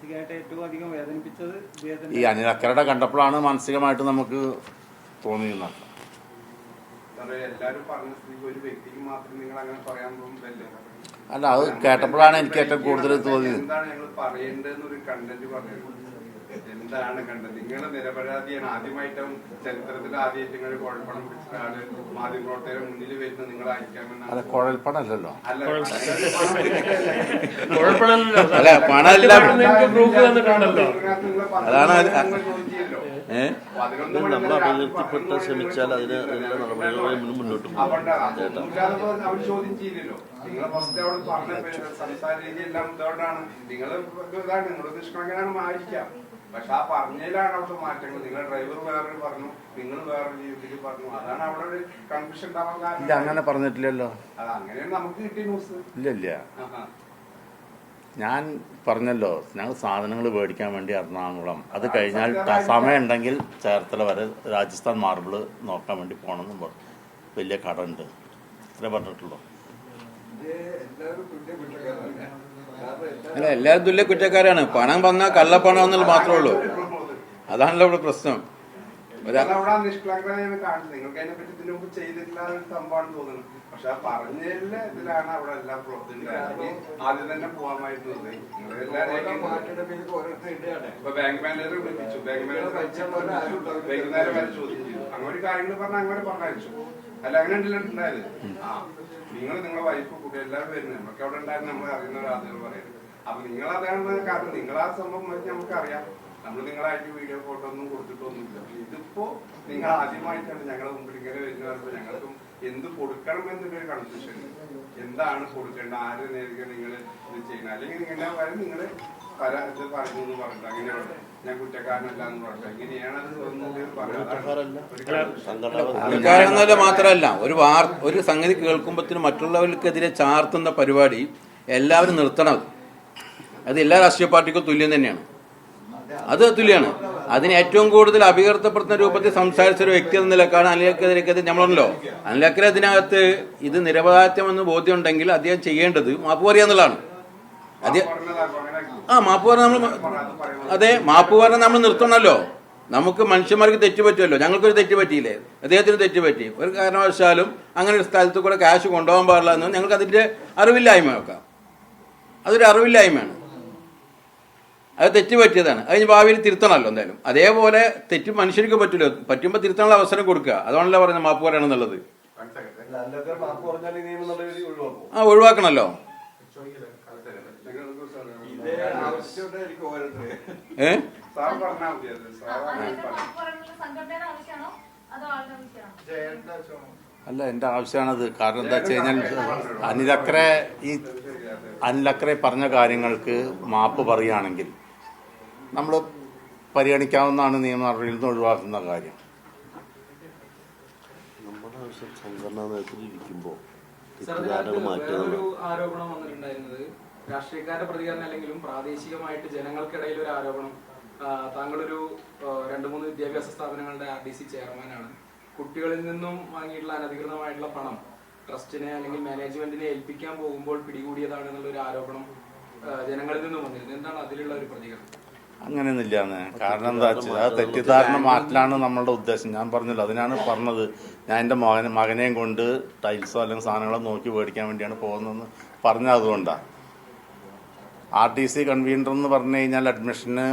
മാനസികമായിട്ട് ഏറ്റവും അധികം വേദനിപ്പിച്ചത് ഈ അനിൽ അക്കരയുടെ കണ്ടപ്പോഴാണ് മാനസികമായിട്ട് നമുക്ക് തോന്നിയിരുന്നത്. അല്ല, അത് കേട്ടപ്പോഴാണ് എനിക്ക് ഏറ്റവും കൂടുതൽ തോന്നിയത്. എന്താണ് കണ്ടത്? നിങ്ങള് നിരപരാധിയാണ്. ആദ്യമായിട്ടും ചരിത്രത്തിൽ ആദ്യമായിട്ട് നിങ്ങൾ കുഴൽപ്പണം പിടിച്ച ആള് മാധ്യമപ്രവർത്തകരുടെ മുന്നിൽ വരുന്ന നിങ്ങൾ അയക്കാമെന്നാണ്. അല്ല, കുഴൽപ്പണം അല്ലല്ലോ. അല്ല, പണമല്ല. നമ്മൾ അപകീർത്തിപ്പെട്ട് ശ്രമിച്ചാൽ അതിന് നടപടികളുമായി മുന്നോട്ട് പോകും. അവർ ചോദ്യം ചെയ്യില്ലല്ലോ. നിങ്ങളെ ഫസ്റ്റ് അവിടെ പറഞ്ഞ സംസാര രീതി എല്ലാം ഇതോടാണ്. നിങ്ങളുടെ നിഷ്കളങ്കനാണ് ആയിരിക്കാം. പക്ഷെ ആ പറഞ്ഞതിലാണ് അവിടെ മാറ്റങ്ങൾ. നിങ്ങളുടെ ഡ്രൈവർ വേറെ പറഞ്ഞു, നിങ്ങൾ വേറെ രീതിയിൽ പറഞ്ഞു. അതാണ് അവിടെ ഒരു കൺഫ്യൂഷൻ ഉണ്ടാവാൻ കാരണം. അങ്ങനെ പറഞ്ഞിട്ടില്ലല്ലോ. അത് അങ്ങനെയാണ് നമുക്ക് കിട്ടിയ ന്യൂസ്. ഇല്ല, ഞാൻ പറഞ്ഞല്ലോ, ഞങ്ങൾ സാധനങ്ങൾ മേടിക്കാൻ വേണ്ടി എറണാകുളം, അത് കഴിഞ്ഞാൽ സമയം ഉണ്ടെങ്കിൽ ചേർത്തല വരെ രാജസ്ഥാൻ മാർബിൾ നോക്കാൻ വേണ്ടി പോകണമെന്നും വലിയ കട ഉണ്ട്. ഇത്രേ പറഞ്ഞിട്ടുള്ളൂ. അല്ല, എല്ലാവരും തുല്യ കുറ്റക്കാരാണ്. പണം വന്നാൽ കള്ളപ്പണം എന്നുള്ളത് മാത്രമേ ഉള്ളൂ. അതാണല്ലോ ഇവിടെ പ്രശ്നം. നിഷ്കളങ്കതയാണ് കാണുന്നത്. നിങ്ങൾക്ക് അതിനെ പറ്റി ഇതിനു മുമ്പ് ചെയ്തിട്ടില്ല സംഭവമാണ് തോന്നുന്നത്. പക്ഷെ ആ പറഞ്ഞതിലെ ഇതിലാണ് അവിടെ എല്ലാം ആദ്യം തന്നെ പോകാമായിരുന്നത്. ഇപ്പൊ ബാങ്ക് മാനേജർ വിളിപ്പിച്ചു, ബാങ്ക് മാനേജർ വൈകുന്നേരം വരെ ചോദ്യം ചെയ്തു. അങ്ങനെ കാര്യങ്ങൾ പറഞ്ഞാൽ അങ്ങനെ പറഞ്ഞയച്ചു. അല്ല, അങ്ങനെ ഉണ്ടായത്. നിങ്ങളുടെ വൈഫ് കുട്ടി എല്ലാവരും വരുന്നത് നമുക്ക് അവിടെ ഉണ്ടായിരുന്നു. നമ്മൾ അറിയുന്ന ആളുകൾ പറയുന്നത്. അപ്പൊ നിങ്ങൾ അതാണ് കാരണം. നിങ്ങൾ ആ സംഭവം വെച്ച് നമുക്കറിയാം. നമ്മൾ നിങ്ങളായിട്ട് വീഡിയോ ഫോട്ടോ ഒന്നും കൊടുത്തിട്ടൊന്നുമില്ല. ഇതിപ്പോ നിങ്ങൾ ആദ്യമായിട്ടാണ് ഞങ്ങളുടെ മുമ്പിൽ ഇങ്ങനെ വരുന്ന. ഞങ്ങൾക്കും എന്ത് കൊടുക്കണം എന്നൊരു കൺഫ്യൂഷൻ. എന്താണ് കൊടുക്കേണ്ടത്, ആര് നേരിട്ട് നിങ്ങൾ ഇത് ചെയ്യണം. അല്ലെങ്കിൽ നിങ്ങളുടെ കാര്യം നിങ്ങൾ ഇത് പറഞ്ഞു എന്ന് പറഞ്ഞിട്ട് അങ്ങനെയുണ്ട്. ഞാൻ കുറ്റക്കാരനല്ല എന്ന് പറഞ്ഞിട്ട് എങ്ങനെയാണത് കുറ്റക്കാരെന്നല്ല മാത്രമല്ല, ഒരു സംഗതി കേൾക്കുമ്പോഴത്തേനും മറ്റുള്ളവർക്കെതിരെ ചാർത്തുന്ന പരിപാടി എല്ലാവരും നിർത്തണം. അത് എല്ലാ രാഷ്ട്രീയ പാർട്ടിക്കും തുല്യം തന്നെയാണ്. അത് തുല്യമാണ്. അതിന് ഏറ്റവും കൂടുതൽ അപകീർത്തപ്പെടുത്തുന്ന രൂപത്തിൽ സംസാരിച്ച ഒരു വ്യക്തി എന്ന നിലക്കാണ് അനിലക്കെതിരെ നമ്മളല്ലോ. അനിലക്കര ഇതിനകത്ത് ഇത് നിരപരാധിത്വമെന്ന് ബോധ്യം ഉണ്ടെങ്കിൽ അദ്ദേഹം ചെയ്യേണ്ടത് മാപ്പ് പറയാന്നുള്ളതാണ്. മാപ്പ് പറഞ്ഞ നമ്മൾ മാപ്പ് പറഞ്ഞ നമ്മൾ നിർത്തണമല്ലോ. നമുക്ക് മനുഷ്യന്മാർക്ക് തെറ്റ് പറ്റുമല്ലോ. ഞങ്ങൾക്കൊരു തെറ്റ് പറ്റിയില്ലേ, അദ്ദേഹത്തിന് തെറ്റ് പറ്റി. ഒരു കാരണവശാലും അങ്ങനെ ഒരു സ്ഥലത്ത് കൂടെ ക്യാഷ് കൊണ്ടുപോകാൻ പാടില്ല എന്ന് ഞങ്ങൾക്ക് അതിന്റെ അറിവില്ലായ്മ നോക്കാം. അതൊരു അറിവില്ലായ്മയാണ്. അത് തെറ്റ് പറ്റിയതാണ്. അതിന് ഭാവിയിൽ തിരുത്തണമല്ലോ എന്തായാലും. അതേപോലെ തെറ്റ് മനുഷ്യർക്ക് പറ്റില്ലോ. പറ്റുമ്പോൾ തിരുത്താനുള്ള അവസരം കൊടുക്കുക. അതുകൊണ്ടല്ലേ പറയുന്നത് മാപ്പ് പറയണം എന്നുള്ളത്. ഒഴിവാക്കണല്ലോ. അല്ല, എൻ്റെ ആവശ്യമാണത്. കാരണം എന്താ വെച്ച് കഴിഞ്ഞാൽ അനിലക്കരെ പറഞ്ഞ കാര്യങ്ങൾക്ക് മാപ്പ് പറയുകയാണെങ്കിൽ നമ്മൾ പരിഗണിക്കാവുന്നതാണ് നിയമ നടപടിയിൽ നിന്ന് ഒഴിവാക്കുന്ന കാര്യം. നമ്മുടെ ആവശ്യം സംഘടനാ നേതൃത്വത്തിൽ ഇരിക്കുമ്പോൾ ഒരു ആരോപണം വന്നിട്ടുണ്ടായിരുന്നത് രാഷ്ട്രീയക്കാരുടെ പ്രതികരണം അല്ലെങ്കിലും പ്രാദേശികമായിട്ട് ജനങ്ങൾക്കിടയിൽ ഒരു ആരോപണം. താങ്കളൊരു 2-3 വിദ്യാഭ്യാസ സ്ഥാപനങ്ങളുടെ RDC ചെയർമാനാണ്. കുട്ടികളിൽ നിന്നും വാങ്ങിയിട്ടുള്ള അനധികൃതമായിട്ടുള്ള പണം ട്രസ്റ്റിനെ അല്ലെങ്കിൽ മാനേജ്മെന്റിനെ ഏൽപ്പിക്കാൻ പോകുമ്പോൾ പിടികൂടിയതാണെന്നുള്ള ഒരു ആരോപണം ജനങ്ങളിൽ നിന്നും വന്നിരുന്നു. എന്താണ് അതിലുള്ള ഒരു പ്രതികരണം? അങ്ങനെയൊന്നുമില്ലാന്ന്. കാരണം എന്താ വെച്ചാൽ അത് തെറ്റിദ്ധാരണ മാറ്റലാണ് നമ്മളുടെ ഉദ്ദേശം. ഞാൻ പറഞ്ഞല്ലോ, അതിനാണ് പറഞ്ഞത്. ഞാൻ എൻ്റെ മകനെയും കൊണ്ട് ടൈൽസോ അല്ലെങ്കിൽ സാധനങ്ങളോ നോക്കി മേടിക്കാൻ വേണ്ടിയാണ് പോകുന്നതെന്ന് പറഞ്ഞത്. അതുകൊണ്ടാണ് RDC കൺവീനർ എന്ന് പറഞ്ഞു കഴിഞ്ഞാൽ അഡ്മിഷന്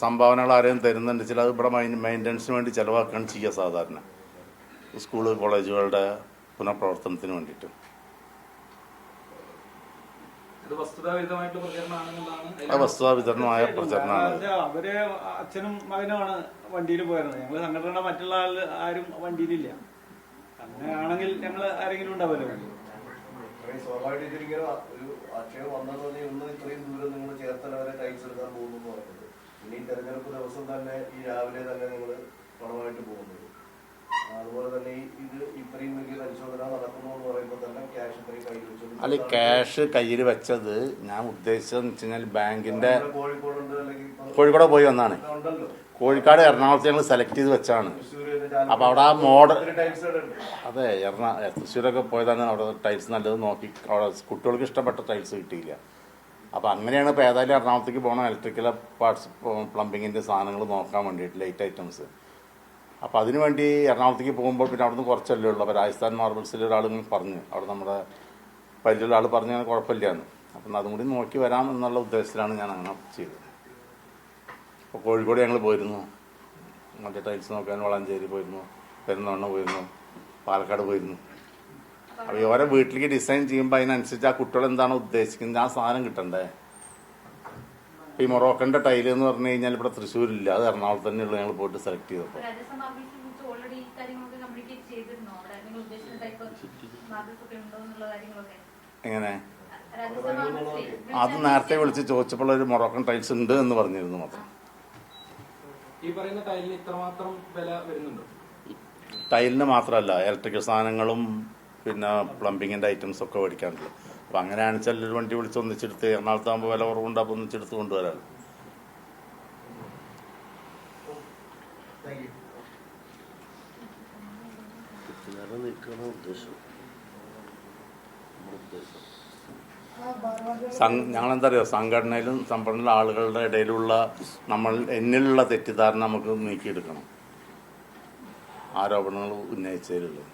സംഭാവനകൾ ആരെയും തരുന്നുണ്ട് വെച്ചാൽ അത് ഇവിടെ മെയിൻ്റനൻസിന് വേണ്ടി ചിലവാക്കുകയാണ് ചെയ്യുക സാധാരണ സ്കൂള് കോളേജുകളുടെ പുനഃപ്രവർത്തനത്തിന് വേണ്ടിയിട്ട്. വസ്തുതാവിതരണമായ പ്രചരണമാണ്. അവര് അച്ഛനും മകനുമാണ് വണ്ടിയിൽ പോയിരുന്നത്. ഞങ്ങൾ സംഘടനയുടെ മറ്റുള്ള ആരും വണ്ടിയിലില്ല. അങ്ങനെയാണെങ്കിൽ ഞങ്ങൾ ആരെങ്കിലും ഉണ്ടാവുമല്ലോ. സ്വാഭാവികമായിട്ട് ഇങ്ങനെ ഒരു ആക്ഷേപം വന്നതുപോലെ ഇന്ന് ഇത്രയും ദൂരം നിങ്ങൾ ചേർത്തല വരെ ടൈൽസ് എടുക്കാൻ പോകുന്നു എന്ന് പറയുന്നത്. ഇനി തെരഞ്ഞെടുപ്പ് ദിവസം തന്നെ ഈ രാവിലെ തന്നെ നിങ്ങൾ പണമായിട്ട് പോകുന്നത്. അതുപോലെ തന്നെ ഇത് ഇത്രയും വലിയ പരിശോധന നടക്കുന്നു എന്ന് പറയുമ്പോൾ തന്നെ ക്യാഷ് ഇത്രയും കയ്യിൽ വെച്ചു. അല്ല, ക്യാഷ് കയ്യിൽ വെച്ചത് ഞാൻ ഉദ്ദേശിച്ചതെന്ന് വെച്ച് കഴിഞ്ഞാൽ ബാങ്കിന്റെ കോഴിക്കോട് പോയി വന്നാണ്. കോഴിക്കോട് എറണാകുളത്ത് ഞങ്ങൾ സെലക്ട് ചെയ്ത് വെച്ചാണ്. അപ്പോൾ അവിടെ ആ മോഡൽ അതെ തൃശ്ശൂരൊക്കെ പോയതാണ്. അവിടെ ടൈൽസ് നല്ലത് നോക്കി അവിടെ കുട്ടികൾക്ക് ഇഷ്ടപ്പെട്ട ടൈൽസ് കിട്ടിയില്ല. അപ്പോൾ അങ്ങനെയാണ് ഇപ്പോൾ ഏതായാലും എറണാകുളത്തേക്ക് പോകണം ഇലക്ട്രിക്കൽ പാർട്സ് പ്ലംബിങ്ങിൻ്റെ സാധനങ്ങൾ നോക്കാൻ വേണ്ടിയിട്ട് ലൈറ്റ് ഐറ്റംസ്. അപ്പോൾ അതിന് വേണ്ടി എറണാകുളത്തേക്ക് പോകുമ്പോൾ പിന്നെ അവിടുന്ന് കുറച്ചല്ലേ ഉള്ളൂ. അപ്പോൾ രാജസ്ഥാൻ മാർബിൾസിൽ ഒരാൾ പറഞ്ഞു, അവിടെ നമ്മുടെ വലിയൊരു ആൾ പറഞ്ഞു അങ്ങനെ കുഴപ്പമില്ലാന്ന്. അപ്പം അതും കൂടി നോക്കി വരാം എന്നുള്ള ഉദ്ദേശത്തിലാണ് ഞാൻ അങ്ങനെ ചെയ്തത്. അപ്പോൾ കോഴിക്കോട് ഞങ്ങൾ പോയിരുന്നു, മറ്റേ ടൈൽസ് നോക്കാൻ വളാഞ്ചേരി പോയിരുന്നു, പെരുന്തണ്ണ പോയിരുന്നു, പാലക്കാട് പോയിരുന്നു. അപ്പോൾ ഓരോ വീട്ടിലേക്ക് ഡിസൈൻ ചെയ്യുമ്പോൾ അതിനനുസരിച്ച് ആ കുട്ടികൾ എന്താണ് ഉദ്ദേശിക്കുന്നത് ആ സാധനം കിട്ടണ്ടേ. ഈ മൊറോക്കൻ്റെ ടൈല് എന്ന് പറഞ്ഞു കഴിഞ്ഞാൽ ഇവിടെ തൃശ്ശൂരില്ല, അത് എറണാകുളത്ത് തന്നെയുള്ള ഞങ്ങൾ പോയിട്ട് സെലക്ട് ചെയ്തപ്പോൾ. എങ്ങനെ അത് നേരത്തെ വിളിച്ച് ചോദിച്ചപ്പോൾ ഒരു മൊറോക്കൻ ടൈൽസ് ഉണ്ട് എന്ന് പറഞ്ഞിരുന്നു മാത്രം. ഈ പറയുന്ന ടൈലിന് ഇത്രമാത്രം വില വരുന്നുണ്ടോ? ടൈലിന് മാത്രമല്ല, ഇലക്ട്രിക്കൽ സാധനങ്ങളും പിന്നെ പ്ലംബിങ്ങിൻ്റെ ഐറ്റംസ് ഒക്കെ മേടിക്കാനുള്ളൂ. അപ്പം അങ്ങനെയാണ് വെച്ചാൽ ഒരു വണ്ടി വിളിച്ച് ഒന്നിച്ചെടുത്ത് എറണാകുളത്താകുമ്പോൾ വില കുറവുണ്ട്, അപ്പോൾ ഒന്നിച്ചെടുത്ത് കൊണ്ടുവരാമല്ലോ. നീക്കാണ് ഉദ്ദേശം. ഞങ്ങളെന്താ പറയുക, സംഘടനയിലും സംഘടനയിലെ ആളുകളുടെ ഇടയിലുള്ള എന്നിലുള്ള തെറ്റിദ്ധാരണ നമുക്ക് നീക്കിയെടുക്കണം, ആരോപണങ്ങൾ ഉന്നയിച്ചതിലുള്ളത്.